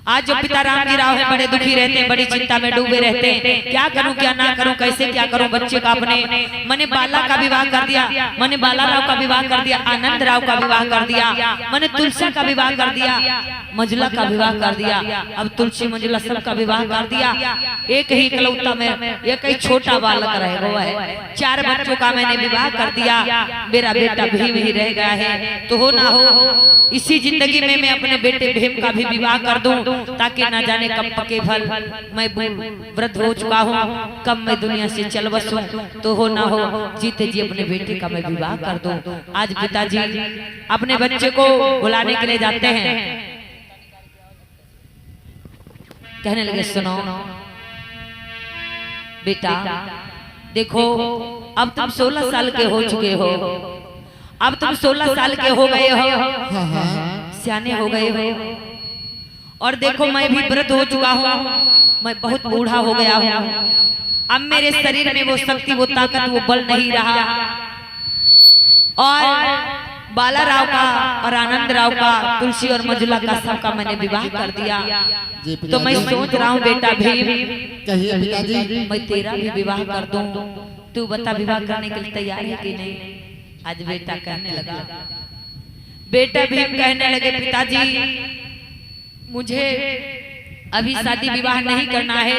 आज जो पिता राम जी राव है बड़े दुखी रहते हैं, बड़ी चिंता में डूबे रहते हैं। क्या करूं क्या ना करूं, कैसे क्या करूं। बच्चे का अपने मैंने बाला का विवाह कर दिया, मैंने बाला राव का विवाह कर दिया, आनंद राव का विवाह कर दिया, मैंने तुलसी का विवाह कर दिया, मंजुला का विवाह कर दिया। अब तुलसी मंजुला सब का विवाह कर दिया। एक ही इकलौता में एक ही छोटा बालक रह गया है। 4 बच्चों का मैंने विवाह कर दिया, मेरा बेटा भीम ही रह गया है। तो हो ना हो इसी जिंदगी में मैं अपने बेटे भीम का भी विवाह कर दूं, ताकि ना जाने कब पके फल। मैं वृद्ध हो चुका हूँ, कब मैं दुनिया से चल बसूं। तो हो ना हो जीते जी अपने बेटे का मैं विवाह कर दूं। आज पिताजी अपने बच्चे को बुलाने के लिए जाते हैं, कहने लगे सुनो बेटा देखो, अब तुम 16 साल के हो चुके हो, अब तुम 16 साल के हो गए हो, सियाने हो गए हो। और देखो मैं भी वृद्ध हो चुका हूँ, मैं बहुत बूढ़ा हो गया हूँ। अब मेरे शरीर में वो शक्ति, वो ताकत, वो बल नहीं रहा। और बाला राव का और आनंद राव का, तुलसी और मंजुला का सबका मैंने विवाह कर दिया। तो मैं सोच रहा हूँ बेटा भीम, कहिए पिताजी। मैं तेरा भी विवाह कर दूं। तू बता विवाह करने के लिए तैयार है कि नहीं। आज बेटा कहने लगा, बेटा भीम कहने लगे पिताजी मुझे अभी शादी विवाह नहीं करना है,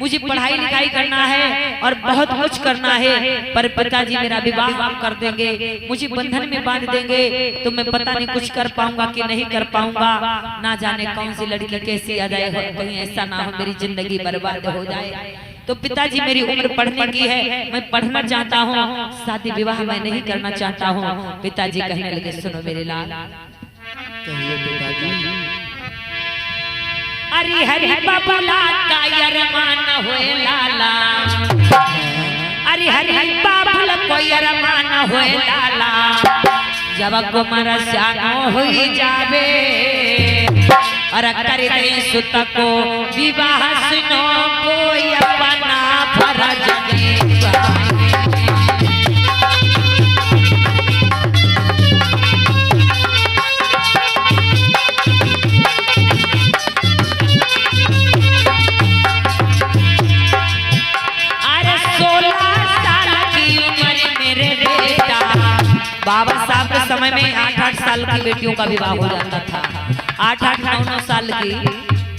मुझे पढ़ाई लिखाई करना है और बहुत कुछ करना है। पर पिताजी मेरा विवाह आप कर देंगे, मुझे बंधन में बांध देंगे, तो मैं पता नहीं कुछ कर पाऊंगा कि नहीं कर पाऊंगा। ना जाने कौन सी लड़की कैसी आ जाए, कहीं ऐसा ना हो मेरी जिंदगी बर्बाद हो जाए। तो पिताजी मेरी उम्र पढ़ने की है, मैं पढ़ना चाहता हूँ, शादी विवाह मैं नहीं करना चाहता हूँ। पिताजी कहने लगे सुनो मेरे लाल, कहिए पिताजी। अरे हरि बाबला का अरमान होए लाला, अरे हरि बाबला कोई अरमान होए लाला। जब कुमार श्यानो होई जावे और कर दे सुत को विवाह, सुनो कोई अपना फर्ज निभाए। बाबा साहब के समय में 8-8 साल की बेटियों का विवाह हो जाता था। 8-8, 9-9 साल की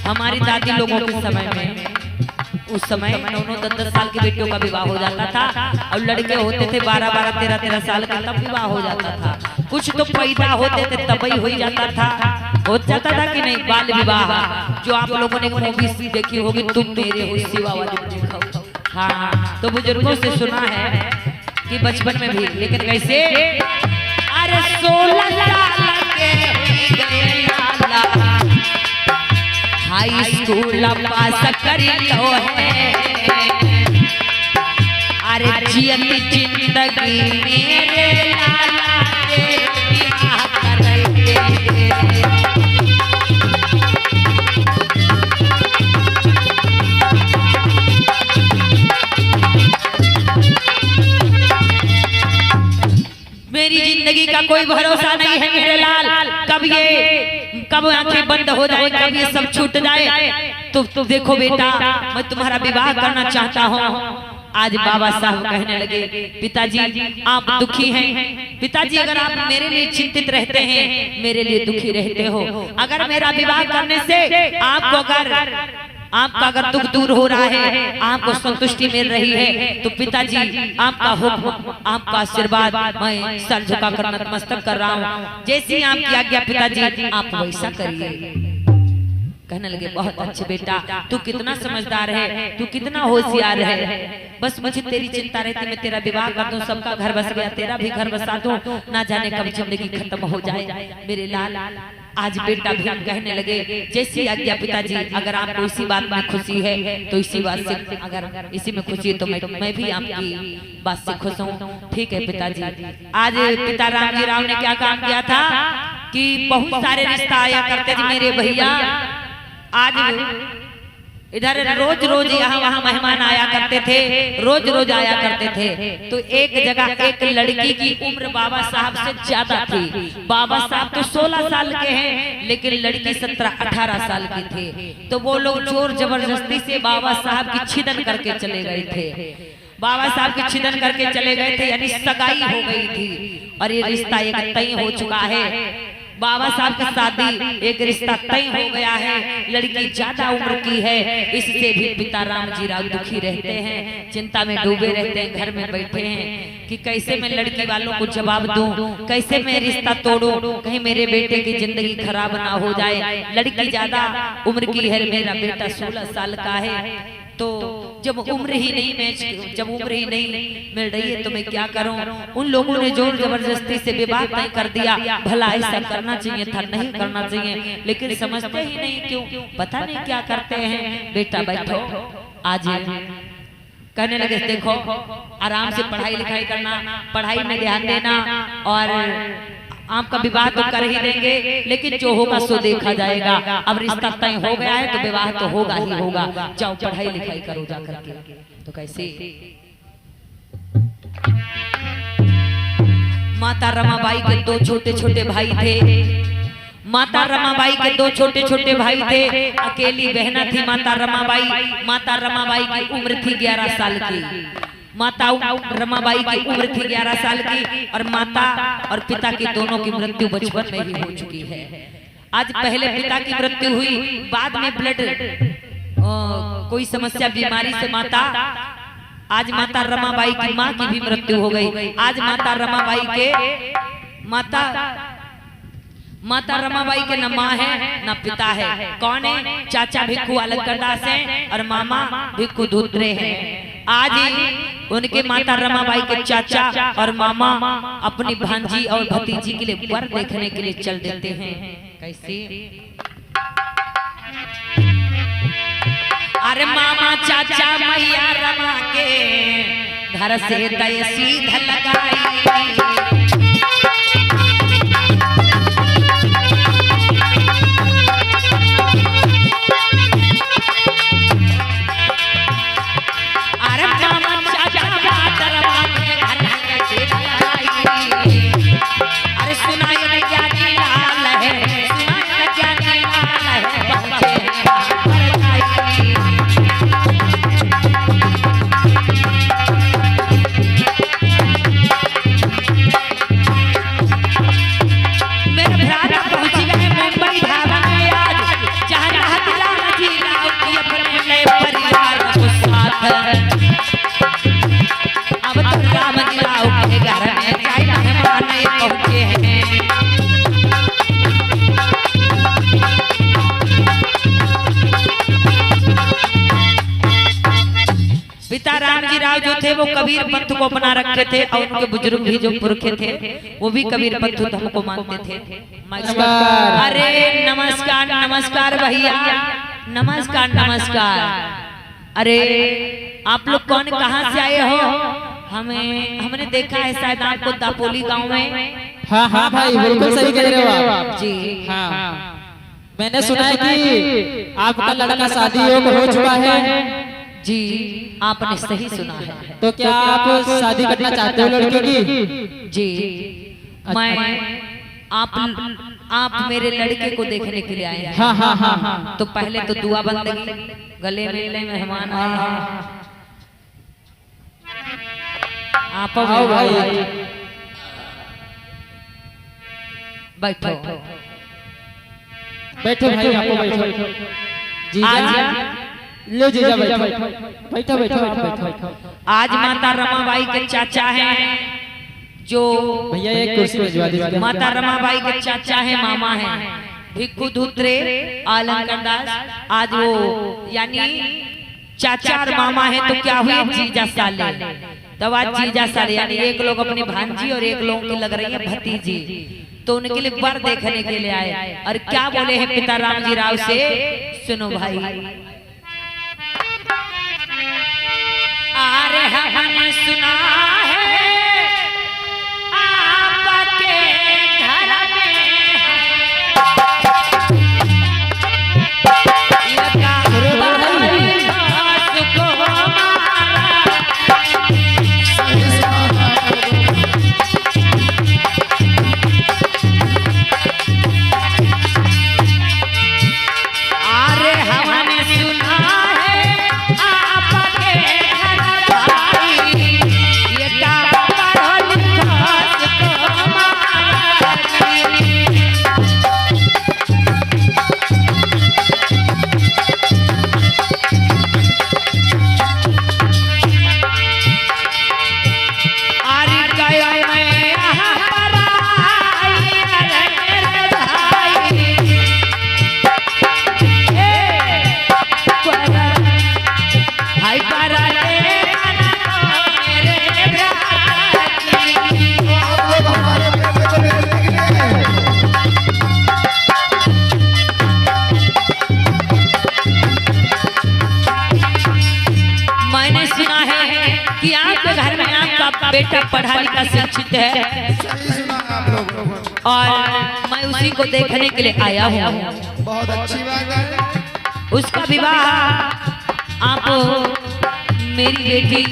हमारी दादी लोगों के समय में, उस समय 9-9, 10-10 साल की बेटियों का विवाह हो जाता था। और लड़के होते थे 12-12, 13-13 साल के, तब विवाह हो जाता था। कुछ तो पैदा होते थे तभी हो जाता था, हो जाता था कि नहीं बाल विवाह। जो आप लोगों ने मूवी देखी होगी, तुम मेरे हो सिवा वाली। हाँ, तो बुजुर्गों से सुना है कि बचपन में भी, लेकिन कैसे। अरे 16 साल के गए लाला, हाई स्कूल पास कर लो है। अरे जियत जिंदगी मेरे लाला के विवाह करेंगे। मेरी जिंदगी का कोई भरोसा नहीं है मेरे लाल, कब आंखें बंद हो जाए, कब ये सब छूट जाए। तो देखो बेटा मैं तुम्हारा विवाह करना चाहता हूँ। आज बाबा साहब कहने लगे पिताजी आप दुखी हैं। पिताजी अगर आप मेरे लिए चिंतित रहते हैं, मेरे लिए दुखी रहते हो, अगर मेरा विवाह करने से आपका अगर दुख दूर हो रहा है, आपको संतुष्टि मिल रही है, तो पिताजी आपका हुक्म, आपका आशीर्वाद मैं सर झुकाकर नतमस्तक कर रहा हूँ। जैसी आपकी आज्ञा पिताजी, आप वैसा करिए। कहने लगे बहुत अच्छे बेटा, तू कितना समझदार है, तू कितना होशियार है। बस मुझे तेरी चिंता रहती, मैं तेरा विवाह कर दूं, सबका घर बस गया, तेरा भी घर बसा दूं, ना जाने कब जिंदगी खत्म हो जाए मेरे लाल। आज बेटा भी कहने लगे जैसी आज्ञा पिताजी, अगर आपको इसी बात में खुशी है तो इसी बात से, अगर इसी में खुशी है तो मैं भी आपकी बात से खुश हूँ। ठीक है पिताजी। आज पिता राम जी राव ने क्या काम किया था कि बहुत सारे रिश्ता आया करते थे मेरे भैया। आज इधर रोज रोज यहाँ वहाँ मेहमान आया करते थे, रोज रोज आया करते थे। तो एक जगह एक लड़की की उम्र बाबा साहब से ज्यादा थी। बाबा साहब तो 16 साल के हैं, लेकिन लड़की 17-18 साल की थी। तो वो लोग जोर जबरदस्ती से बाबा साहब की छिदन करके चले गए थे। बाबा साहब की छिदन करके चले गए थे, यानी सगाई हो गई थी और ये रिश्ता एक तय हो चुका है। बाबा साहब की शादी एक रिश्ता तय हो गया है, लड़की ज्यादा उम्र की है। इससे भी पिता राम जी राव दुखी रहते हैं, चिंता में डूबे रहते हैं, घर में बैठे हैं कि कैसे मैं लड़की वालों को जवाब दूं, कैसे मैं रिश्ता तोड़ूं, कहीं मेरे बेटे की जिंदगी खराब ना हो जाए। लड़की ज्यादा उम्र की है, मेरा बेटा 16 साल का है। तो जब उम्र ही नहीं मिल रही है तो मैं क्या करूं। उन लोगों ने जोर जबरदस्ती से विवाह तय कर दिया। भला ऐसा करना चाहिए था, नहीं करना चाहिए, लेकिन समझते ही नहीं क्यों, पता नहीं क्या करते हैं। बेटा बैठो, आज कहने लगे देखो आराम से पढ़ाई लिखाई करना, पढ़ाई में ध्यान देना, और आपका विवाह तो कर ही देंगे, लेकिन जो होगा सो देखा जाएगा। अब रिश्ता तय हो गया है तो विवाह तो होगा ही होगा, जाओ पढ़ाई लिखाई करो जा करके। तो कैसे माता रमाबाई के 2 छोटे छोटे भाई थे। माता रमाबाई के 2 छोटे छोटे भाई थे, अकेली बहना थी माता रमाबाई। माता रमाबाई की उम्र थी 11 साल की। माता रमाबाई की उम्र थी 11 साल की, और माता और पिता की दोनों की मृत्यु बचपन में ही हो चुकी है। आज पहले पिता की मृत्यु हुई, बाद में ब्लड कोई समस्या बीमारी से आज माता रमाबाई की माँ की भी मृत्यु हो गई। आज माता रमाबाई के माता रमाबाई के न माँ है न पिता है। कौन है? चाचा भिक्खू अलकदास है और मामा भिक्खू धूत्रे हैं। आज उनके माता रमाबाई के चाचा और मामा अपनी भांजी और भतीजी के लिए वर देखने के लिए चल देते हैं। कैसे? अरे मामा चाचा मैया रमा के घर से दय सीधा लगाई। पिता राम जी राव जो थे वो कबीर पंथ को अपना रखे थे, और उनके बुजुर्ग भी जो पुरखे थे वो भी कबीर पंथ हमको मानते थे। अरे नमस्कार नमस्कार भैया, नमस्कार नमस्कार। अरे आप लोग कौन कहाँ से आए हो? हमने देखा है शायद आपको दापोली गांव में। हाँ भाई बिल्कुल सही कह रहे हो आप जी। हाँ मैंने सुना है कि आपका लड़का शादी हो चुका है। जी आपने सही सुना है। तो क्या आप शादी करना चाहते हो लड़के की? जी मैं आप मेरे लड़के को देखने के लिए आए हैं। हाँ। तो पहले तो दुआ बंदगी, गले मिलने मेहमान आए हैं। आप आओ भाई बैठो बैठो भाई, आपको बैठो जी। लो जीजा बैठो बैठो। आज माता रमाबाई के चाचा हैं जो भैया एक कुर्सी भिजवा दीजिए। माता रमाबाई के चाचा हैं, मामा हैं भिक्खू धूत्रे अलंकरदास। आज वो यानी चाचा और मामा है तो क्या हुए जीजा साले। तब आज जीजा साले यानी एक लोग अपनी भांजी और एक लोग की लग रही है भतीजी, तो उनके लिए वर देखने के लिए आए। और क्या बोले हैं पिता राम जी राव से, सुनो भाई। अरे हमने सुना है आपके घर में लगा बेटा पढ़ा लिखा शिक्षित है सही सुना आप लोग। और मैं उसी को देखने के लिए आया हूँ। बहुत अच्छी बात है। उसका विवाह आप मेरी बेटी,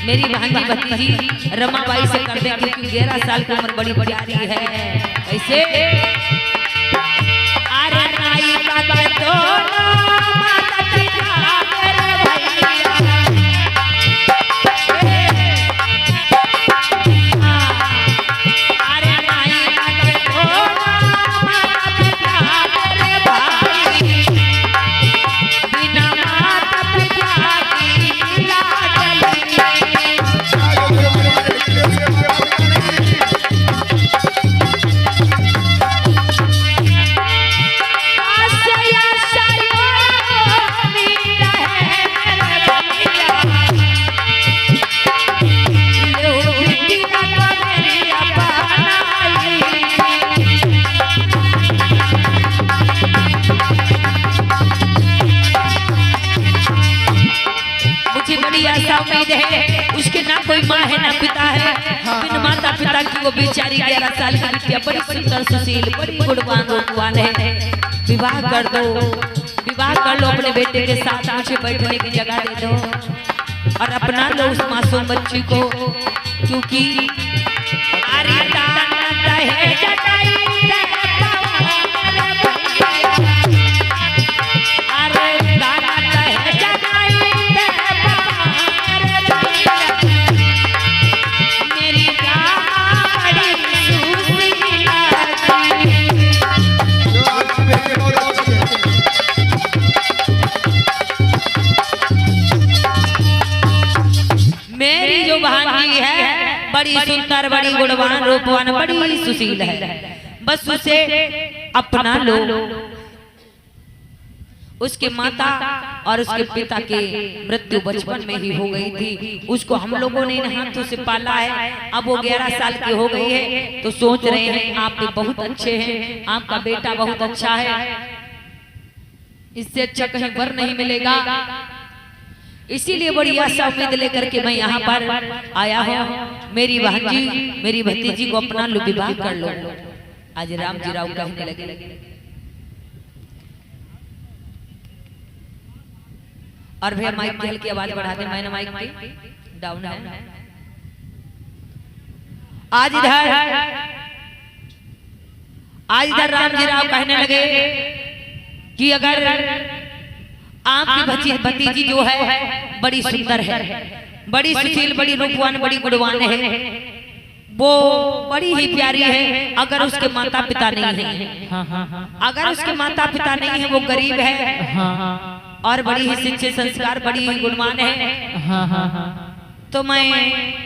मेरी भांजी भतीजी रमाबाई से कर देंगे, क्योंकि 11 साल की उम्र बड़ी प्यारी है। कैसे? अरे नाई का तो माता पिता मेरे भैया, अरे नाई का तो माता पिता मेरे भाई, बिना माता पिता की लाडली। मुझे बड़ी आशा उम्मीद है, उसके ना कोई माँ है ना पिता है, बिन माता पिता की वो बेचारी 11 साल की बिटिया बड़ी सुंदर सुशील बड़ी गुणवान रूपवान है। विवाह कर दो, विवाह कर लो अपने बेटे के साथ, मुझे बैठने की जगह दे दो और अपना लो उस मासूम बच्ची को, क्योंकि मेरी जो भांजी है बड़ी सुंदर बड़ी गुणवान रूपवान बड़ी सुशील है, बस उसे अपना लो। उसके माता और उसके पिता के मृत्यु बचपन में ही हो गई थी, उसको हम लोगों ने इन हाथों से पाला है। अब वो 11 साल की हो गई है, तो सोच रहे हैं आप भी बहुत अच्छे हैं, आपका बेटा बहुत अच्छा है, इससे अच्छा कहीं वर नहीं मिलेगा। इसीलिए बड़ी आशा उम्मीद लेकर के मैं यहाँ पर आया हूँ। मेरी भांजी मेरी भतीजी को अपना लो, विवाह कर लो। आज राम जी राव कहने लगे और भैया माइक खेल की आवाज बढ़ा दे, मैंने माइक की डाउन है। आज इधर राम जी राव कहने लगे कि अगर आपकी भतीजी जो है बड़ी सुंदर है, बड़ी सुशील बड़ी रूपवान बड़ी गुणवान है, वो बड़ी ही प्यारी है, अगर उसके माता पिता नहीं है, अगर उसके माता पिता नहीं है, वो गरीब है और बड़ी ही शिक्षित संस्कार बड़ी ही गुणवान है, तो मैं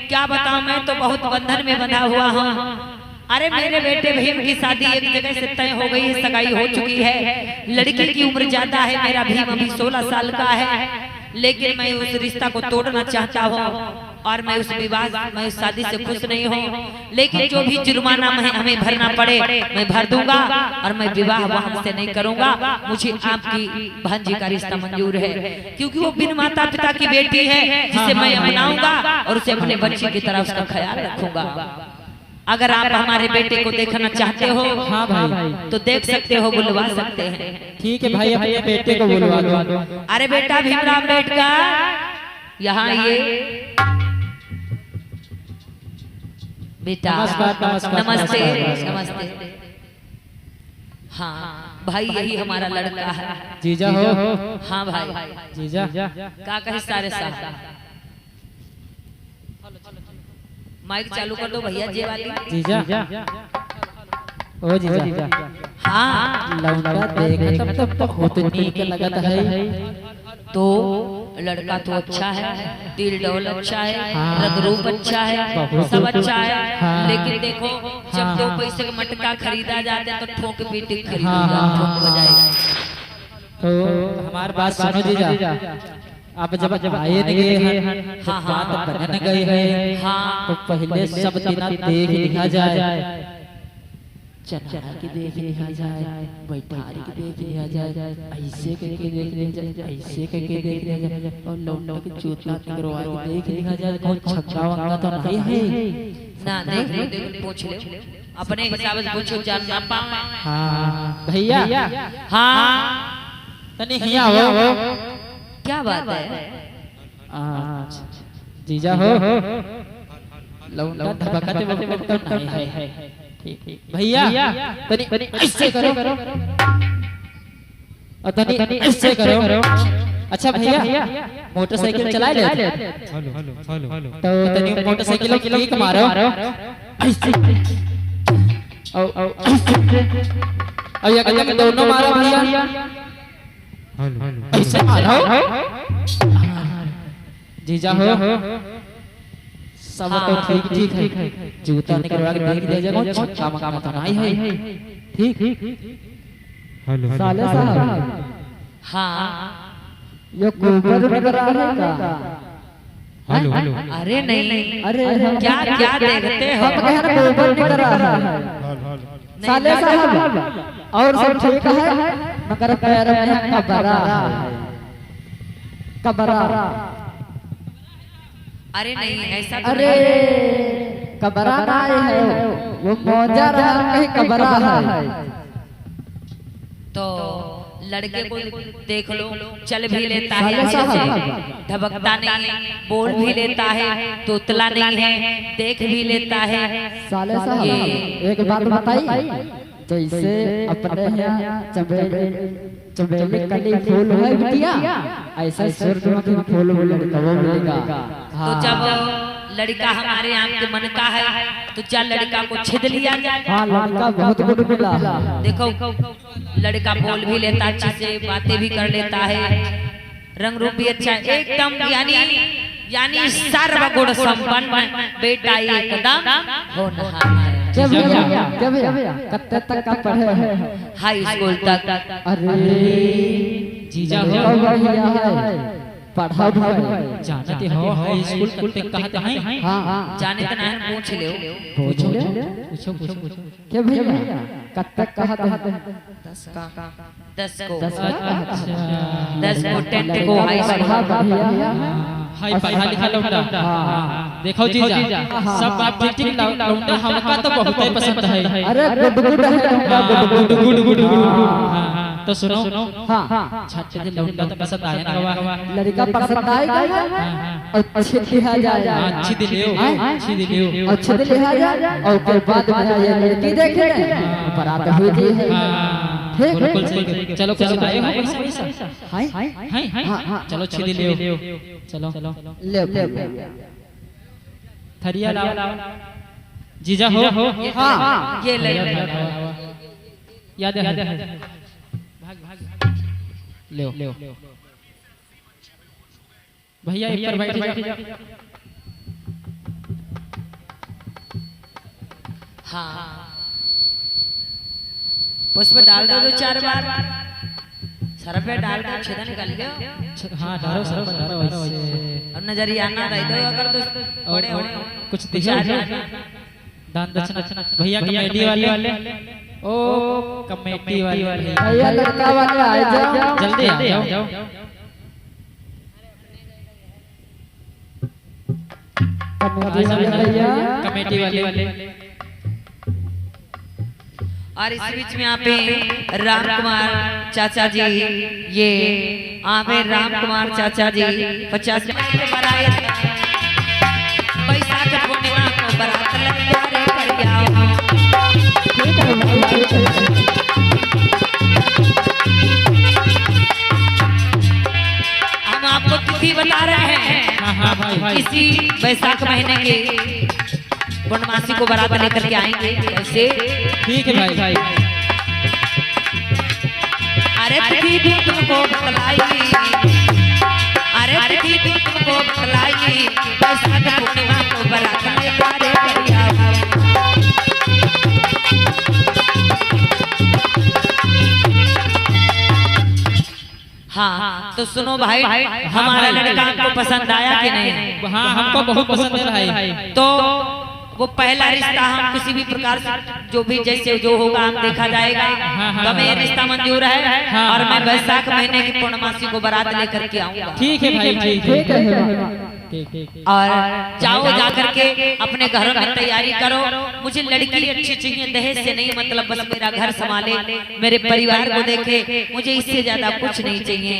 क्या बताऊं, मैं तो बहुत बंधन में बंधा हुआ हूँ। अरे मेरे बेटे भीम की शादी एक जगह से तय हो गई है, सगाई हो चुकी है, लड़की की उम्र ज्यादा है, मेरा भीम अभी 16 साल का है, लेकिन मैं उस रिश्ता को तोड़ना चाहता हूँ और मैं उस विवाह मैं उस शादी से खुश नहीं हूँ, लेकिन जो भी जुर्माना हमें भरना पड़े मैं भर दूंगा और मैं विवाह वहां से नहीं करूंगा। मुझे आपकी भांजी का रिश्ता मंजूर है, क्योंकि वो बिन माता पिता की बेटी है, जिसे मैं अपनाऊंगा और उसे अपने बच्चे की तरह उसका ख्याल रखूंगा। अगर आप हमारे बेटे को देखना चाहते हो, हाँ भाई, तो देख सकते हो, बुलवा सकते हैं। ठीक है भाई, अपने बेटे को बुलवा दो। अरे बेटा भीमराव अम्बेडकर यहाँ ये बेटा, नमस्ते नमस्ते। हाँ भाई, यही हमारा लड़का है। जीजा हो? हाँ भाई जीजा का कहे सारे साथ माइक चालू कर दो भैया जी वाली। जीजा ओ जीजा, हाँ लौंडा देखा तब तक होत नीक लगत है, तो लड़का तो अच्छा है, दिल डौल अच्छा है, रंग रूप अच्छा है, सब अच्छा है, लेकिन देखो जब 2 पैसे का मटका खरीदा जाता है तो ठोक पीट खरीदा ठोक बजाएगा। तो हमारी बात सुनो जीजा, आप जब आए गए हैं, हाँ बात बनने गए हैं, हाँ तो पहले सब दिन देख लिखा जाए, चढ़ा के देख लिया जाए, बैठा के देख लिया जाए, ऐसे करके देख लिया जाए, ऐसे करके देख लिया जाए, और लौंडा के जूता निकलवा के देख लिया जाए। कौन छक्का वक्का तो नहीं है ना? देख ले, देख पूछ ले, अपने हिसाब से पूछो, जान ना पा। हाँ भैया, हाँ तनी हिया हो। क्या बात है? जीजा हो, लौंडा धबकते वक्त तो नहीं है। ठीक भैया, तनी ऐसे करो और तनी ऐसे करो। अच्छा भैया, मोटरसाइकिल चला ले तो तनी मोटरसाइकिल की किक मारो ऐसे, और ये दोनों मारो भैया, ऐसे मारो। जीजा हो, सब तो ठीक है, जूता निकलवा के देख दिया जाएगा, छक्का मक्का मत नहीं है। ठीक साले साहब, हाँ ये गोबर निकल रहा है का? हेलो अरे नहीं, अरे क्या क्या देखते हो? हम कह रहे गोबर निकल रहा है साले साहब, और सब ठीक है, मगर पैर में कबरा है, कबरा। अरे नहीं, ऐसा तो अरे नहीं। कबरा नहीं है, वो मौजा रहा है, कबरा है। तो लड़के को देख लो, चल भी लेता है, आगे से ढबकता नहीं है, बोल भी लेता है, तोतला नहीं है, देख भी लेता है। साले साहब, एक बात बताई, जैसे अपने यहाँ चमेली कली फूल है बिटिया, ऐसा सूरजमुखी फूल लड़का वो मिलेगा। तो जब लड़का हमारे यहाँ के मन का है, तो चल लड़का को छिद लिया जाए। हाँ, लड़का बहुत गुड मिला। देखो, लड़का बोल भी लेता, अच्छे से बातें भी कर लेता है, रंग रूप भी अच्छा है, एकदम यानी सर्वगुण संपन्न बेटा, एकदम होनहार। जब भैया कत्ते तक का पढ़े हैं? हाई स्कूल तक। अरे जीजा हो भैया है, पढ़ा भाई जानते हो हाई स्कूल तक कहते हैं। हाँ जाने का नाम पूछ ले, पूछो क्या भैया कत्ते कहते हैं? 10 को 10 को 10 को हाई स्कूल। हाई पढ़ा लिखा लौंडा। देखो जीजा, सब बात ठीक लौंडा हमका तो बहुत ही पसंद है। अरे गुड है, गुड। तो सुनो, हाँ छात्र के लौंडा तो पसंद आया ना बाबा? लड़का पसंद आएगा, अच्छे लिहा जाए, अच्छी दिलियो, अच्छे लिहा जाए, और फिर बाद में ये लड़की देखेंगे, बारात हुई है। चलो आए हो पैसा? हां चलो छिदी ले, चलो ले थरिया लाओ। जीजा हो, हां ये ले, याद है, ले भैया एक पर बैठ जा। हाँ पुष्प डाल दो 2-4 बार, सर पे डाल दो, छेदा निकल गया। हाँ डालो सर पर डालो वैसे, और नजरिया ना दे दो अगर तो बड़े हो कुछ दिखा दान दक्षिणा। भैया कमेटी वाले, ओ कमेटी वाले भैया, लड़का वाले आ जाओ, जल्दी आ जाओ। कमेटी वाले। और इस बीच में यहाँ पे राम कुमार चाचा जी, ये आवे राम कुमार चाचा जी 50 बैसाख पूर्णिमा को बारात लेके कर आओ। हम आपको तिथि बता रहे हैं, इसी बैसाख महीने के पूर्णमासी को बारात लेकर के आएंगे। कैसे? ठीक है भाई। अरे तिथि तुमको बतलाई, अरे तिथि तुमको बतलाई, बैसाख पूर्णिमा को बारात लेकर के आओ। हाँ तो सुनो भाई, हमारा लड़का आपको पसंद आया कि नहीं? हाँ हमको बहुत पसंद है। तो वो पहला रिश्ता हम किसी भी प्रकार से जो भी जैसे जो होगा हम देखा जाएगा। तो हमें ये रिश्ता मंजूर है और मैं वैशाख महीने की पूर्णमासी को बारात लेकर के आऊंगा। ठीक है भाई, ठीक है। और जाओ जा करके अपने घरों में तैयारी करो। मुझे लड़की अच्छी चाहिए, दहेज से नहीं मतलब, बस मेरा घर संभाले, मेरे परिवार को देखे, मुझे इससे ज्यादा कुछ नहीं चाहिए।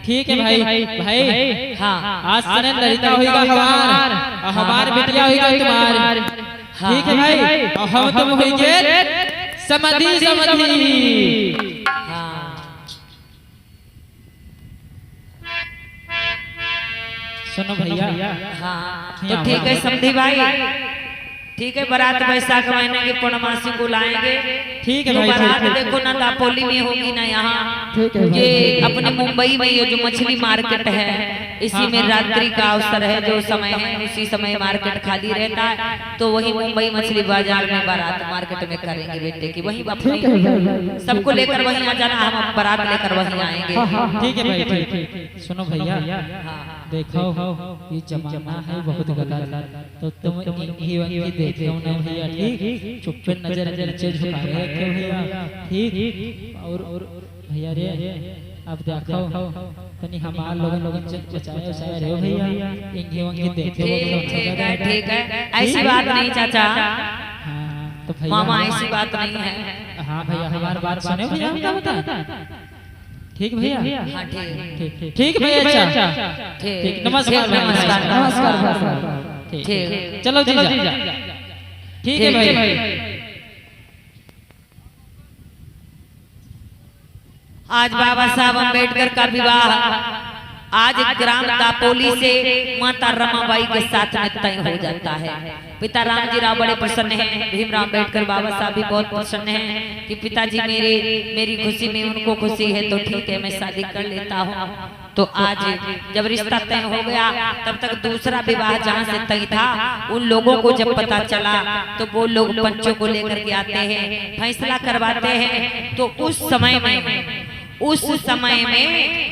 ठीक है भाई। हाँ, आज से लड़का होगा हमार, हमार बेटिया होगा तुम्हार। ठीक है भाई, और हम तुम होइए समझी। सुनो भैया। हाँ, तो ठीक है समझी भाई, ठीक है। बारात वैशाख महीने की पूर्णमासी को लाएंगे। ठीक है भाई। बारात देखो ना दापोली में होगी ना यहाँ, ये अपने मुंबई में ये जो मछली मार्केट है, इसी में रात्रि का अवसर है, जो समय है उसी समय मार्केट खाली रहता है। तो वही मुंबई मछली बाजार में बारात मार्केट में करेंगे बेटे की, वही अपनी सबको लेकर वहीं आ जाना, हम बारात लेकर वहीं आएंगे। ठीक है भाई, ठीक। सुनो भैया, देखो ये जमाना है बहुत गलत, तो तुम इनकी देखो ना भैया, ठीक। चुप पे नजर नीचे झुकाए रखे भैया, ठीक। और भैया रे अब देखो तनी हमार लोगन बचाए रे भैया, इनकी देखो। ठीक है, ऐसी बात नहीं चाचा। तो भैया मामा ऐसी बात नहीं है। हाँ भैया, हमारी बात सुनो भैया, हम क्या बता। ठीक भैया, हाँ ठीक भैया, अच्छा ठीक। नमस्कार नमस्कार। ठीक, चलो जीजा। ठीक है भाई। आज बाबा साहब अम्बेडकर का विवाह आज ग्राम दापोली से माता रमाबाई के साथ में तय हो जाता है। पिता रामजी राव बड़े प्रसन्न हैं, भीमराव अम्बेडकर बाबा साहब भी बहुत प्रसन्न हैं कि पिताजी मेरी खुशी में उनको खुशी है, तो ठीक है मैं शादी कर लेता हूँ। तो आज जब रिश्ता तय हो गया, तब तक दूसरा विवाह जहाँ से तय था, उन लोगों को जब पता चला तो वो लोग पंचों को लेकर के आते हैं, फैसला करवाते हैं। तो उस समय में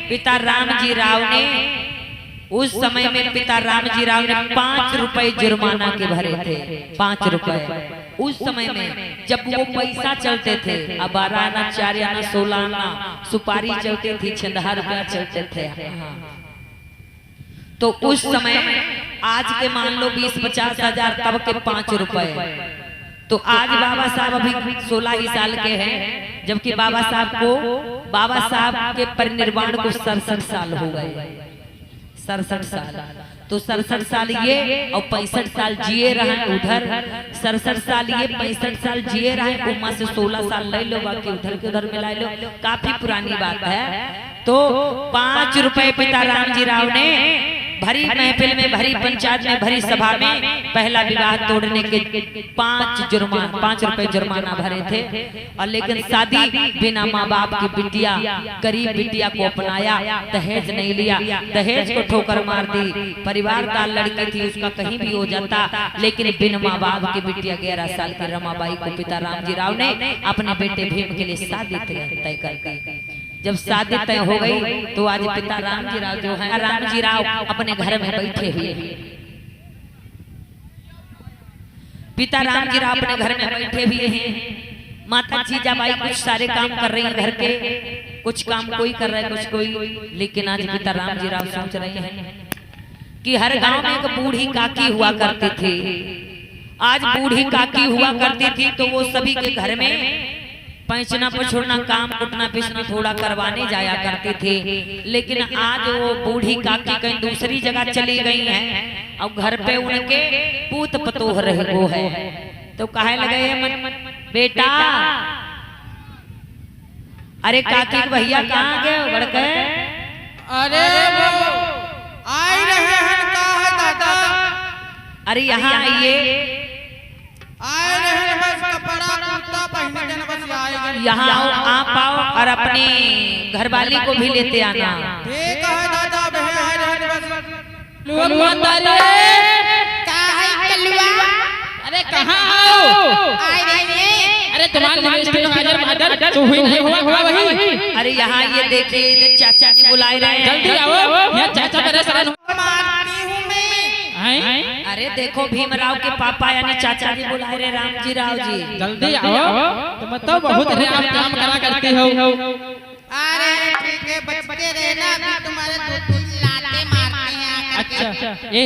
पिता रामजी राव ने 5 रुपए जुर्माना के भरे थे। 5 रुपए उस समय में जब वो पैसा चलते थे, अब 12 आना, 4 आना, 16 आना सुपारी चलती थी, 6 रुपया चलते थे। तो उस समय आज के मान लो 20-50 हजार, तब के 5 रुपए। तो आज बाबा साहब अभी 16 ही साल के हैं, जबकि बाबा साहब के परिनिर्वाण को 67 साल हो गए। 67 साल। तो 67 साल ये और 65 साल जिए रहे उधर, 67 साल ये 65 साल जिए रहे, उमा से 16 साल ले लो, बाकी उधर के उधर मिला लो, काफी पुरानी बात है। तो 5 रुपए पिता रामजी राव ने भरी महफिल में, भरी पंचायत में, भरी सभा में पहला विवाह तोड़ने के 5 रुपए जुर्माना भरे थे। और लेकिन शादी बिना माँ बाप की बिटिया, गरीब बिटिया को अपनाया, दहेज नहीं लिया, दहेज को ठोकर मार दी। परिवारदार लड़की थी, उसका कहीं भी हो जाता, लेकिन बिन माँ बाप की बिटिया 11 साल की रमाबाई को पिता रामजी राव ने अपने बेटे भीम के लिए शादी तय कर दी। जब शादी तय हो गई तो आज पिता रामजी राव जो है, रामजी राव अपने घर में बैठे हुए हैं। पिता रामजी राव अपने घर में बैठे हुए हैं। माता जीजाबाई कुछ सारे काम कर रही हैं घर के, कुछ काम कोई कर रहा है, कुछ कोई। लेकिन आज पिता रामजी राव सोच रहे हैं कि हर गांव में एक बूढ़ी काकी हुआ करती थी। आज बूढ़ी काकी हुआ करती थी तो वो सभी के घर में पैंचना पछोड़ना, काम कुटना पिसना थोड़ा करवाने जाया करते थे। लेकिन आज वो बूढ़ी काकी कहीं दूसरी जगह चली गई हैं और घर पे उनके पूत पतोह रहे वो है। तो कहे लगे बेटा, अरे काकी भैया कहाँ गए बढ़ के? अरे वो आए रहे हैं, कहाँ है दादा? अरे यहाँ आइए, आए रहे हैं, बस कपड़ा कुर्ता पहने के बस आए। यहाँ आओ, आप आओ और अपनी घरवाली को भी लेते आना। ठीक है दादा, बहन आए रहे बस। अरे कहाँ आओ? अरे तुम्हारे तो हुई नहीं हुआ वही। अरे यहाँ ये देखिए चाचा जी बुलाए रहे हैं, जल्दी आओ। यहाँ चाचा परेशान मारती हूँ मैं। अरे देखो भीमराव के पापा यानी चाचा जी बुलाए रे राम जी राव जी। जल्दी आओ, तुम तो बहुत काम करा करती हो। अरे ठीक है, बचते रहना, अभी तुम्हारे दो तीन लाते मारते हैं। अच्छा ए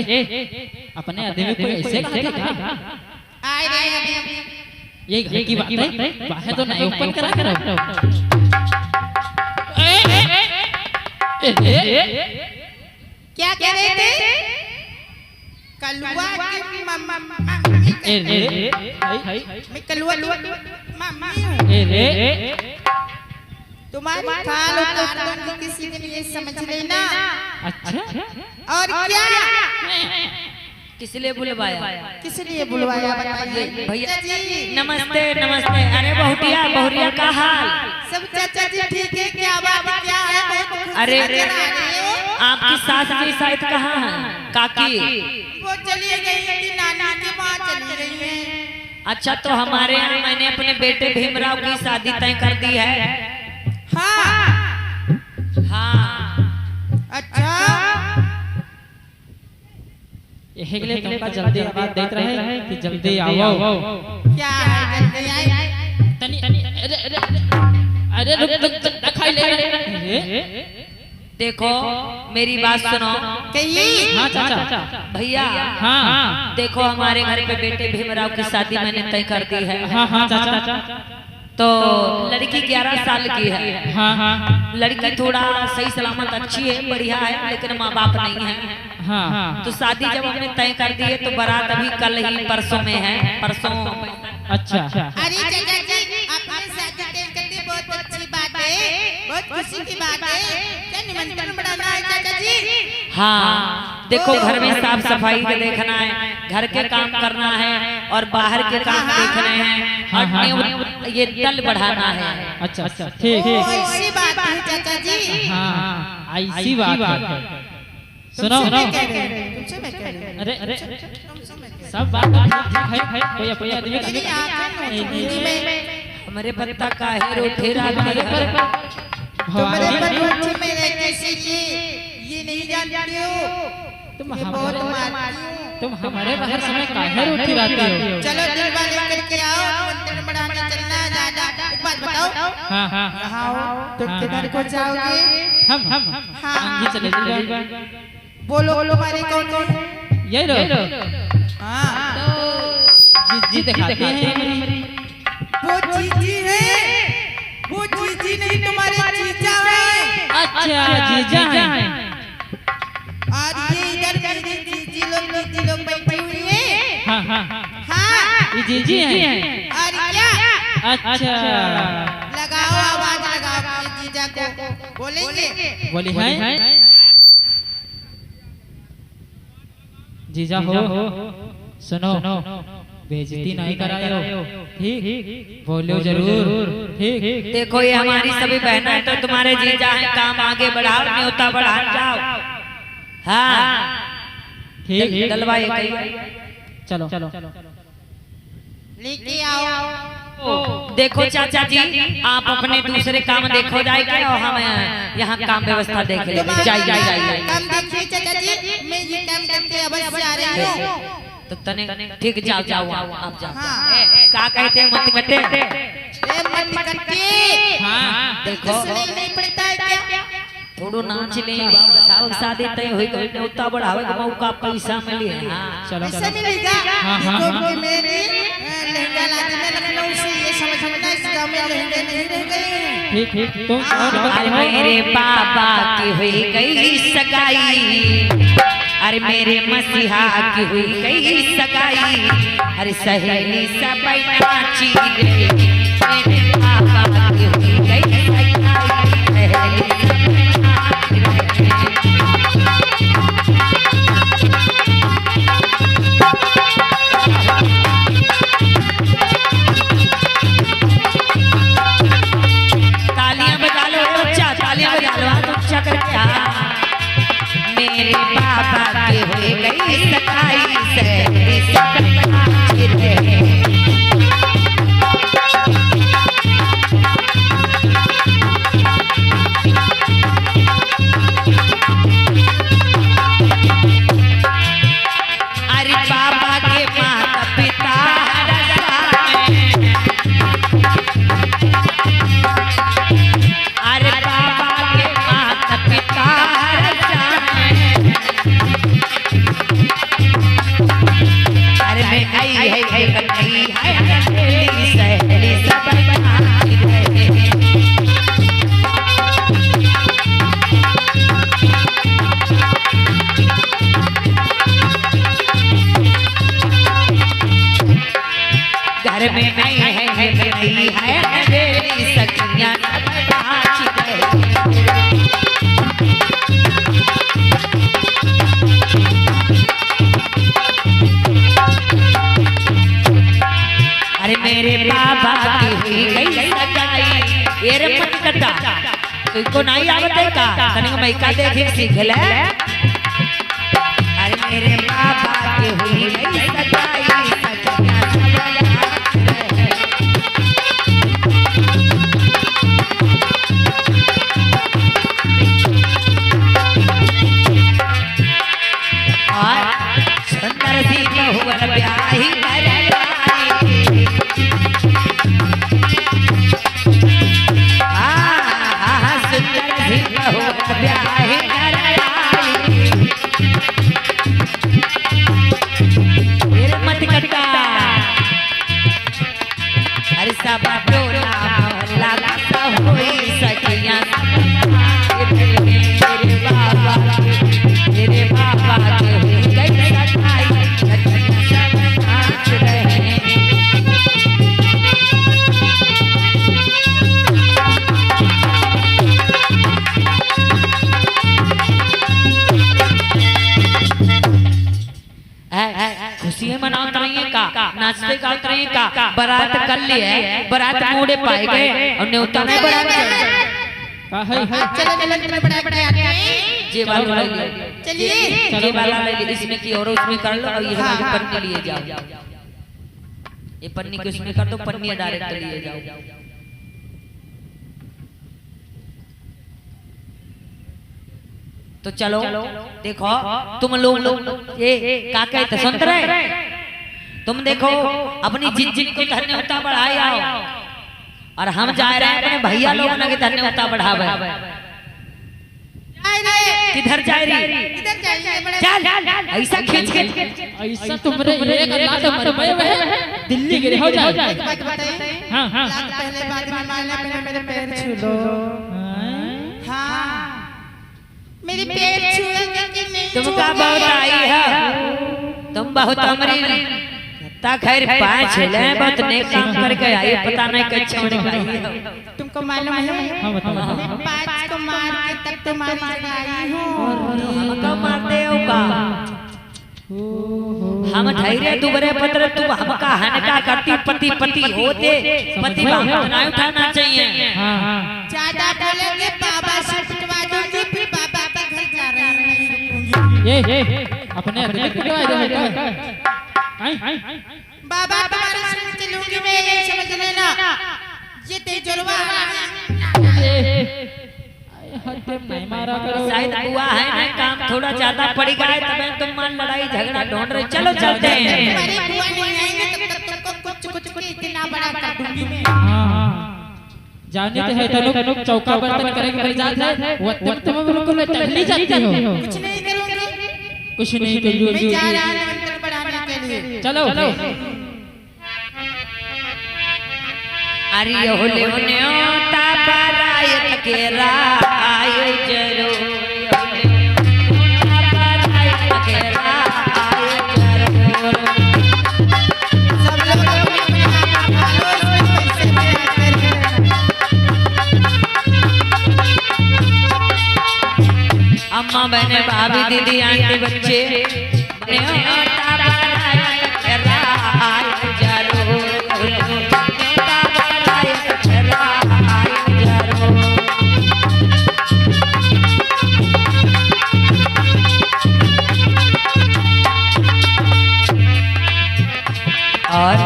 अपने आदमी को ऐसे कहा? आए रे अभी ये घर की बात है, बाहर तो नहीं ओपन करा करो। क्या कह रहे थे? कलुआ की मम्मी मैं कलुआ की मम्मी हूँ। तुम्हारी खाल उतार दूंगी किसी दिन, ये समझ लेना। अच्छा और क्या? किस लिए बुलवाया? किस लिए बुलवाया बताइए भैया जी। नमस्ते नमस्ते। अरे बहुटिया बहुरिया का हाल? सब चाचा जी ठीक है, क्या बात क्या है? बहुत अरे खुश नजर आ रहे हो। आपकी सास जी शायद कहाँ है? काकी वो चली गई थी, नाना के वहाँ चली गई है। अच्छा, तो हमारे यहाँ मैंने अपने बेटे भीमराव की शादी तय कर दी है। हाँ हाँ अच्छा, यही के लिए तुमका जल्दी आवाज देते रहे कि जल्दी आओ। क्या है जल्दी आए? तनी अरे रुक दिखाई ले। देखो मेरी बात सुनो। कहिए। हाँ चाचा। भैया हाँ देखो हमारे घर पे बेटे भीमराव की शादी मैंने तय कर दी है। हाँ चाचा। तो लड़की 11 साल की है। हाँ लड़की थोड़ा सही सलामत अच्छी है, बढ़िया है, लेकिन माँ बाप नहीं है। हाँ तो शादी जब हमने तय कर दी है तो बारात अभी कल ही परसों में है। परसों अच्छा अरे चाचा जी, आपने शादी तय कर दी, बहुत अच्छी बात है, बहुत खुशी की बात है। क्या निमंत्रण बढ़ाना है चाचा जी? हाँ देखो घर में साफ सफाई का देखना है, घर के काम करना है और बाहर के काम देखने हैं और ये दल बढ़ाना है। अच्छा ठीक ओ, ऐसी बात है चाचा जी। हाँ ऐसी बात है। सुनो तुमसे मैं कह रही हूँ। अरे तुमसे मैं कह रही हूँ। सब बात है कोई अपनी आदमी मेरी आंखें नोचूंगी मैं। हमारे पत्ता का है रोठेरा तुम्हारे पर रोटी में रहते सीखी, ये नहीं जानती हो। तुम ये बहुत मारती हूँ। तुम हमारे बाहर समय काहे उठी रहती हो? चलो दिल वाले करके आओ, निमंत्रण बढ़ाने चलना है दादा। एक बात बताओ, हाँ यहाँ आओ तो किधर को जाओगे? हम ये चले जाएगा। बोलो तुम्हारे कौन कौन? यही लो। हाँ जी दिखाते हैं। वो जीजी है, वो जीजी नहीं तुम्हारे जीजा है। अच्छा जीजा है। और ये इधर मेरी जीजी लोग बैठी हुई है। हाँ ये जीजी हैं। और क्या? अच्छा लगाओ आवाज लगाओ अपने जीजा को, बोलेंगे। बोली है जीजा हो सुनो बेइज्जती नहीं करायो, ठीक बोलो जरूर, ठीक। देखो ये हमारी सभी बहनें हैं, तो तुम्हारे जीजा हैं, काम आगे बढ़ाओ, न्योता बढ़ा जाओ। हाँ ठीक डलवाए चलो लेके आओ। देखो चाचा जी, आप अपने दूसरे काम देखो जाएगा और हम यहाँ काम व्यवस्था देख लेंगे। जाइए काम देखिए चाचा जी, मैं ये काम करके अवश्य आ रही हूँ। तो तने ठीक जाओ आप जाओ। हाँ। क्या कहते हैं मत कटे? ए मत करके। हाँ देखो नहीं पड़ता है क्या? थोड़ो नाच ले, साव शादी तय होई गई, न्योता बढ़ावे के मौका पैसा मिली। हाँ पैसा मिलेगा? देखो कि मैंने लहंगा लाने में लखनऊ से, ये समझना इस गाँव में लहंगे नहीं रह गए। ठीक तुम अरे मेरे बाबा की हुई गई सगाई, अरे मेरे मसीहा की हुई गई सगाई, अरे सहेली सब नाची रे, मेरे बाबा की हुई गई सगाई, सहेली तालियां बजा लो, तालियां बजा लो, अच्छा करके। मेरे बाबा की हुई गई सगाई, सहेली सब नाची रे। अरे शहर में नहीं है ये नहीं है मेरी सखियां नाच गए। अरे मेरे बाबा की हुई गई सगाई ये रे पटकटा तुमको नहीं आवते का तनिक मैं का देखे सीख ले। अरे मेरे बाबा की हुई गई सगाई सखियां सुंदर सी बहुवर ब्याही मत कटका। अरे सब टोला मोहल्ला सब होई सखियां तेरे बाबा के हुई गई सगाई सखियां सब नाच रहे। खुशियां मनाते रहिए का नाचते गाते रहिए का बारात कर लिए बारात मोड़े पाए गए और न्योता में बारात चलो चलो चलो बड़ा बड़ा आते हैं जे वाला ले लो चलिए जे वाला ले लो इसमें की और उसमें कर लो और ये हमारे पन्नी लिए जाओ ये पन्नी के उसमें कर दो पन्नी डायरेक्ट लिए जाओ। तो चलो देखो तुम लोग ये का कहते सुनते रहे तुम देखो अपनी जिन को धन्यवाद बढ़ाए आओ और हम जा रहे हैं अपने भैया लोग ना के धन्यवाद बढ़ावे। किधर जा रही इधर जाइए बड़ा चल ऐसा खींच खींच ऐसा तुमरे एक लात मरबे है दिल्ली गिरे हो जाए। बात बताइए। हां हां पहले बाद में मारना पहले मेरे पैर छू लो। हाँ मेरे पैर छूएंगे कि नहीं तुमका बहुत आई है तुम बहुत अमरी ता खैर पाँच ले बहुत नेक काम करके आई पता नहीं कैसे छोड़ आई तुमको मालूम है हां बताओ मैं पाँच को मार के तब तुम्हारी जगह आई हूँ। हमका मारते हो का हम धैर्य दुबरे पत्र तुम हमका हनका करती पति पति होते पति बात नहीं उठाना चाहिए। हां हां ज्यादा बोलेंगे बाबा से पिटवा दूंगी फिर बाबा के घर जा रहे हैं नहीं रुकूंगी। ये अपने अपने पिटवा दे बाबा तुम्हारे संग चलूंगी मैं ये समझ लेना ये तेजोरवा नहीं मारा करो शायद हुआ है ना काम थोड़ा ज्यादा पड़ गया है तब तुम मान लड़ाई झगड़ा ढूंढ रहे चलो चलते हैं। तुम्हारी बुआ नहीं आएंगे तब तक तुमको कुछ कुछ के इतना बड़ा कर दूंगी मैं। हां हां जाने है तनुक चौका बर्तन करेंगे बन जाता है वो तुम बिल्कुल टहली जाती हो कुछ नहीं करूंगी कुछ नहीं करूंगी मैं जा रहा हूं मंत्र बढ़ाने के लिए। चलो अरे होले न्योता बरायत के राय जरो बरायत के राय जरो सब लोग अपने पड़ोस में पैसे में अम्मा बहने भाभी दीदी आंटी बच्चे न्योता बरायत के राय जरो और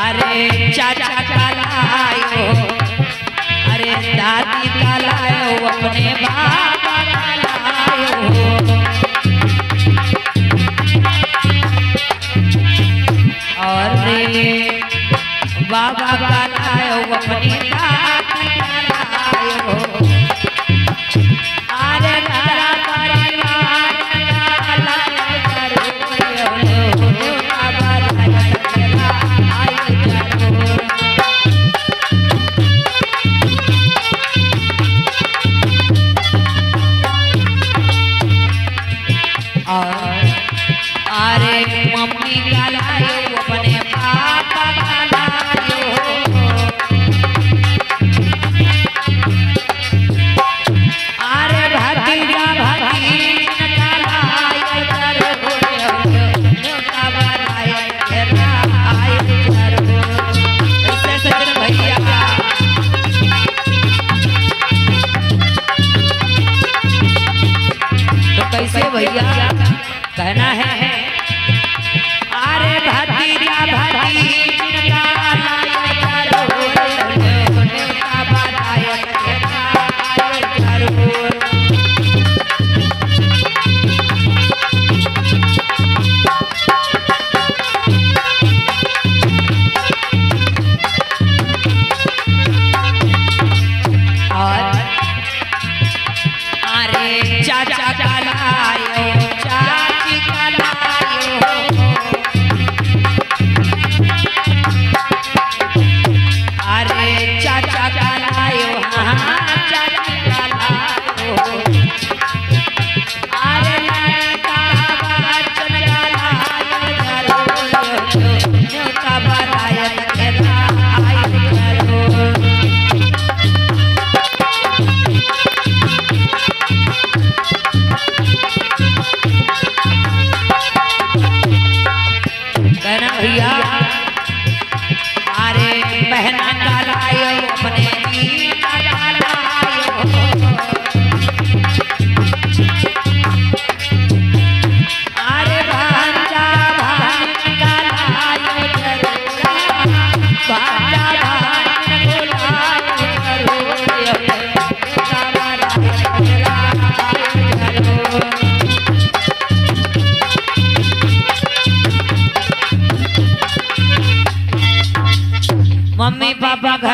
अरे चाचा का लायो अरे दादी का लायो अपने बाबा का लायो और रे बाबा का लायो अपनी दादी का लायो अरे घरा परिवार का लायो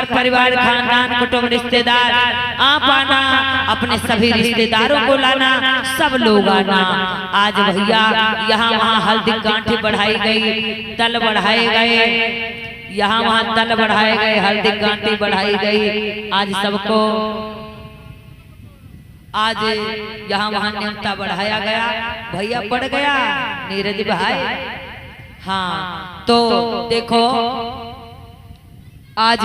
परिवार, खानदान, कुटुंब, रिश्तेदार आप आना, अपने सभी रिश्तेदारों को लाना, सब लोग आना। आज भैया यहाँ वहाँ हल्दी गांठी बढ़ाई गई, तल बढ़ाए गए, यहाँ वहाँ तल बढ़ाए गए, हल्दी गांठी बढ़ाई गई। आज सबको आज यहाँ वहाँ न्योता बढ़ाया गया, भैया पड़ गया नीरज भाई। हाँ तो देखो आज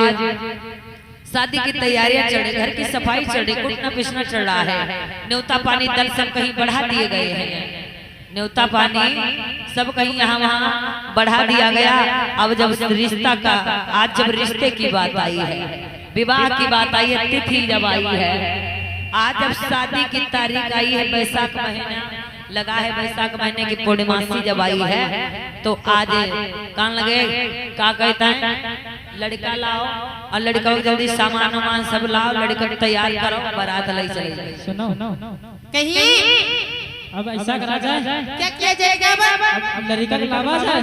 शादी की तैयारियां चल रही, घर की सफाई चल रही, कुटना पिसना चल रहा है। न्योता पानी दल सब कहीं बढ़ा दिए गए हैं, न्योता पानी सब कहीं यहाँ वहाँ बढ़ा दिया गया। अब जब रिश्ता का आज जब रिश्ते की बात आई है, विवाह की बात आई है, तिथि जब आई है, आज जब शादी की तारीख आई है, बैसाख महीना लगा है, बैसाख महीने की पूर्णिमासी जब आई है, तो आज कान लगे क्या कहता है, लड़का लाओ और लड़का को जल्दी सामान वामान सब लाओ, लड़का को तैयार करो, बारात ले चले। सुनो कहिए अब ऐसा करा जाए, क्या किया जाएगा? अब लड़का लावा जाए,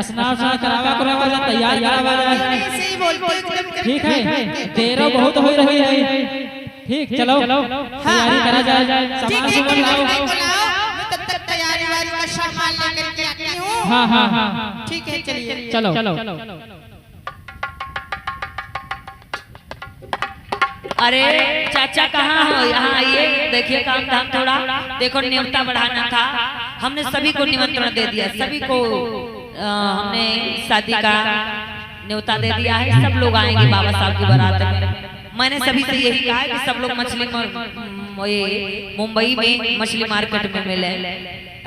स्नान करावा जाए, तैयार करावा जाए। ऐसे ही बोलते एकदम। ठीक है, देरो बहुत हो रही है। ठीक चलो तैयारी करा जाए, सामान ठीक है, लाओ। मैं तब तक तैयारी वारी का सामान लेकर के आती हूँ। हाँ ठीक है, चलिए चलो। अरे चाचा कहाँ हो, यहाँ आइए, देखिए काम धाम थोड़ा देखो, न्योता बढ़ाना था, हमने सभी को निमंत्रण दे दिया, सभी को हमने शादी का न्योता दे दिया है, सब लोग आएंगे बाबा साहब की बारात में। मैंने सभी से यही कहा है कि सब लोग मछली मुंबई में मछली मार्केट में मिले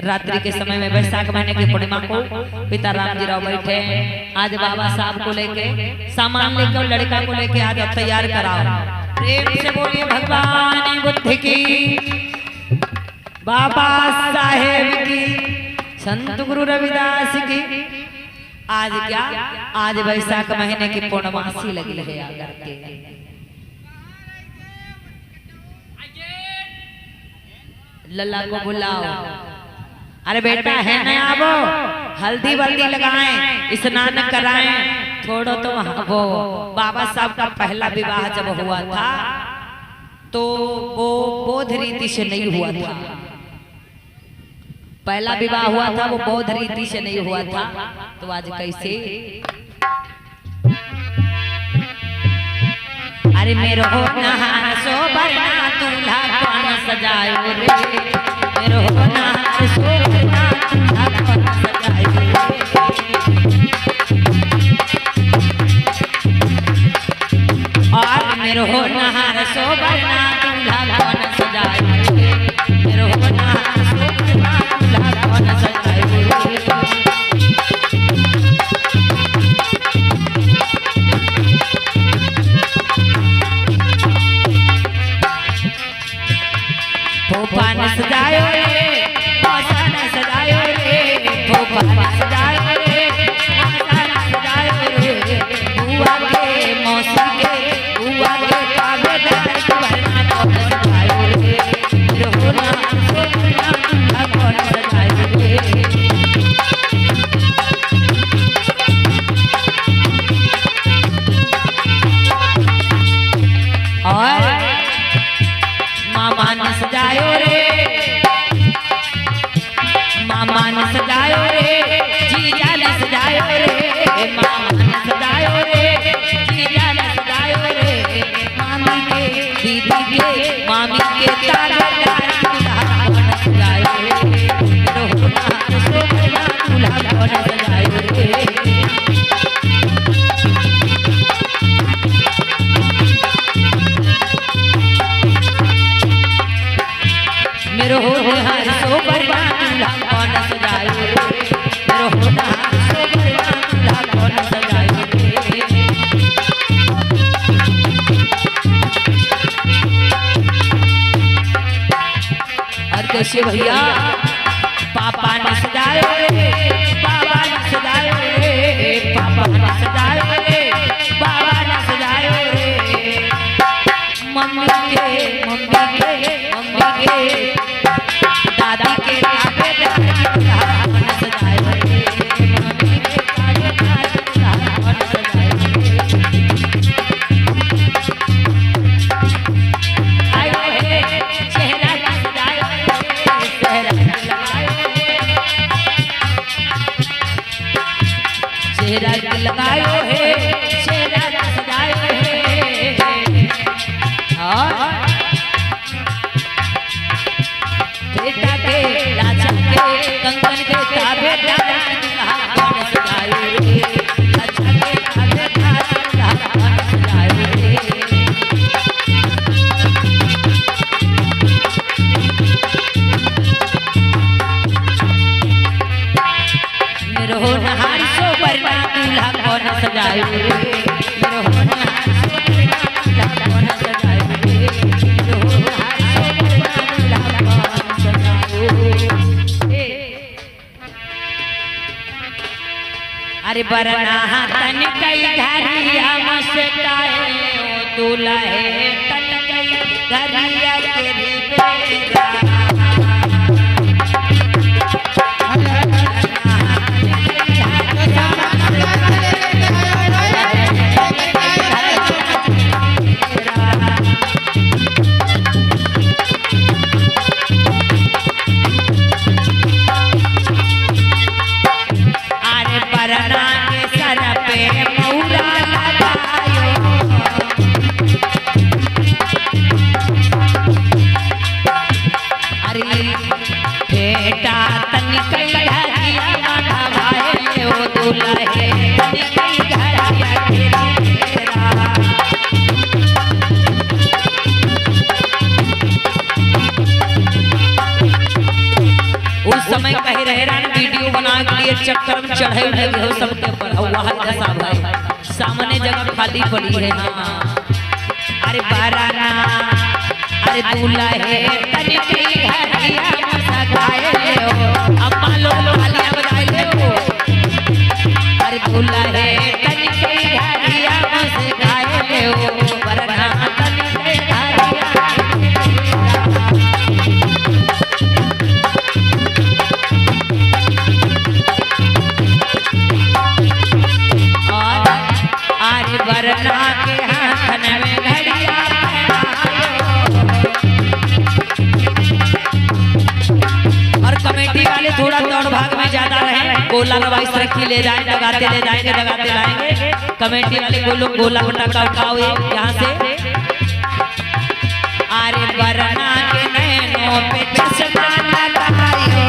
रात्रि के समय में, बैसाख महीने की पूर्णिमा को पिता राम जी राव बैठे। आज बाबा साहब को लेके सामान लेकर लड़का को लेके आज तैयार कराओ। प्रेम से बोलिए भगवान बुद्ध की, बाबा साहेब की, संत गुरु रविदास की। आज क्या, आज बैसाख महीने की पूर्णमासी लगी है आकर के। लल्ला को बुलाओ, अरे बेटा है ना, अब हल्दी वल्दी लगाएं, स्नान कराएं थोड़ा। तो वो बाबा साहब का पहला विवाह जब हुआ था तो वो बौद्ध रीति से नहीं हुआ था, पहला विवाह हुआ था वो बौद्ध रीति से नहीं हुआ था। तो आज कैसे, अरे मेरो नहार सोबरना दूल्हा कौन सजायो रे, मेरो नहार सोबरना दूल्हा कौन सजायो रे, और मेरो नहार सोबरना दूल्हा कौन सजायो रे, मेरो नहार सोबरना दूल्हा कौन सजायो रे। भोपाल सजायो रे, मौसाना सजायो रे, भोपाल सजायो रे, मौसाना सजायो रे, बुआ के मौसी के बुआ के पावेदार भरना कौन सजायो रे, रोना सोना कौन सजायो रे। और मामा ने सजायो रे, मामा ने सजायो रे, जीजा ने सजायो रे, मामा ने सजायो रे, जीजा ने सजायो रे, मामी के दीदी के मामी के तारादार दूल्हा कौन सजायो रे, रोना सोना दूल्हा कौन सजायो रे। मेरो नहार सोबरना दूल्हा कौन सजायो रे, मेरो नहार सोबरना दूल्हा कौन सजायो रे। और कैसे भैया, पापा ने सजायो रे, बाबा ने सजायो रे, पापा ने सजायो रे, बाबा ने सजायो रे, मम्मी के दादी के ताबेदार दूल्हा कौन सजायो रे, मम्मी के ताबेदार दूल्हा कौन सजायो रे। के कंकन देता बेटा दूल्हा कौन सजाए रे अच्छा देता बेटा दूल्हा कौन सजाए रे निरहो नहारी सो बरना दूल्हा कौन सजाए रे निरहो नहारी सो बरना दूल्हा कौन सजाए रे निरहो नहारी सो बरना दूल्हा कौन सजाए अरे बरना तन कई घरिया मस्ताए ओ दूल्हा है तन कई घरिया तेरी बेरा समय कहे रहे रान वीडियो बना के लिए चक्कर में चढ़े लगे हो सबके ऊपर वहां दशा भाई सामने जगह खाली पड़ी है ना अरे बाराना अरे दूल्हा है तनी कई घरिया सगाए ले हो अम्मा लोग तालियां बजाए ले हो अरे दूल्हा है तनी कई घरिया सगाए ले हो बाराना तनी कई घरिया वरना के हाथ में घड़िया और कमेटी वाले थोड़ा दौड़ भाग में ज्यादा रहे गोला रवाई रखी ले जाए लगाते ले जाएंगे लगाते लाएंगे कमेटी वाले को लोग गोला पटाखा उठाओ यहाँ से अरे वरना के नैनों पे चश्मा लगाइयो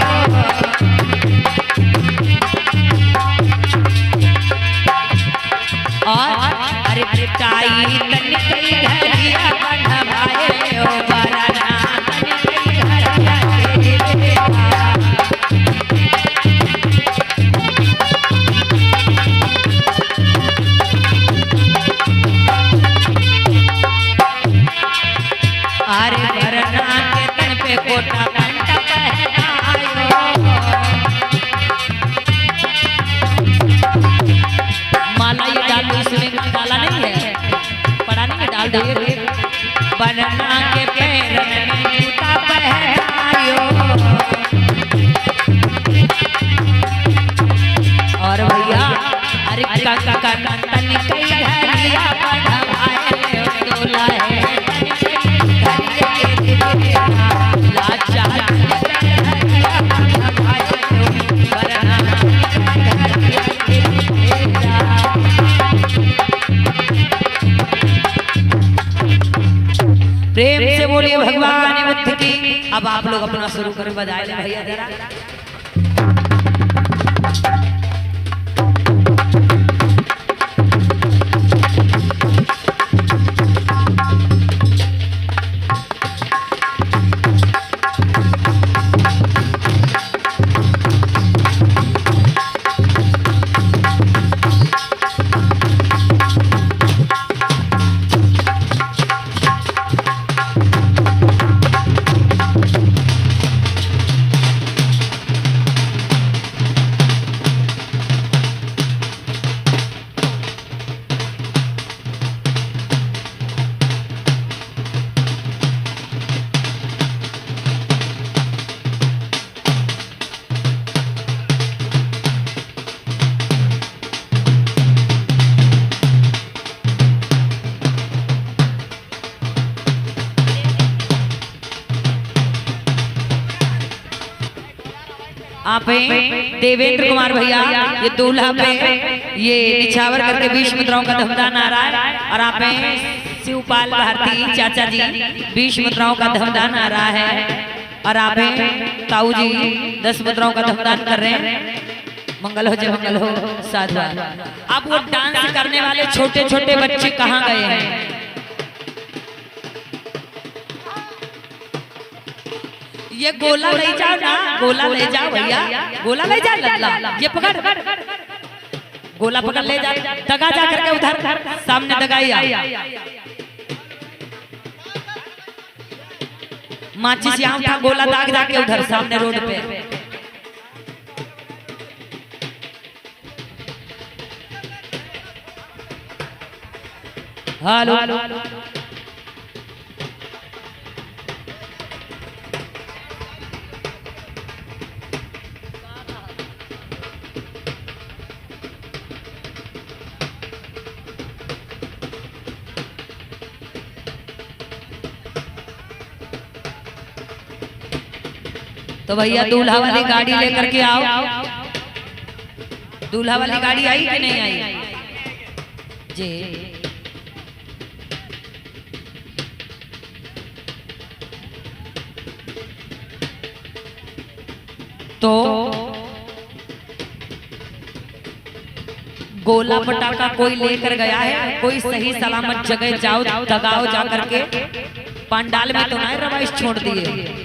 और अरे ताई तनी कई घरिया बढ़ाए ओ बरना तनी कई घरिया अरे बरना के तन पे कोटा पैंट पहनायो माला ये डालो इसमें डाला नहीं है पड़ा नहीं डाल दे बनना के पैर में जूता पहनायो और भैया अरे काका तन कई घरिया बढ़ाए दूल्हा है प्रेम से बोलिए भगवान बुद्ध की। अब आप लोग अपना शुरू करें बजाए भैया जरा। आप देवेंद्र कुमार भैया ये दूल्हा पे ये निछावर करके 20 मुद्राओं का धमदान आ रहा है। और आप शिवपाल भारती चाचा जी 20 मुद्राओं का धमदान आ रहा है। और आप हैं ताऊ जी 10 मुद्राओं का धमदान कर रहे हैं। मंगल हो जय मंगल हो साधु। अब वो डांस करने वाले छोटे छोटे बच्चे कहाँ गए हैं? ये गोला ले जाओ ना, गोला ले जाओ भैया, गोला ले जा लल्ला, ये पकड़ गोला पकड़ ले जा, दगा जा करके उधर सामने दगाई आ। माचिस यहाँ था, गोला दाग जाके उधर सामने रोड पे। हेलो तो भैया दूल्हा वाली गाड़ी लेकर के आओ। दूल्हा वाली गाड़ी आई कि नहीं आई जी? तो गोला पटाखा कोई लेकर गया है? कोई सही सलामत जगह जाओ, दगाओ जा करके। पंडाल में तो नहीं रवाइश छोड़ दिए।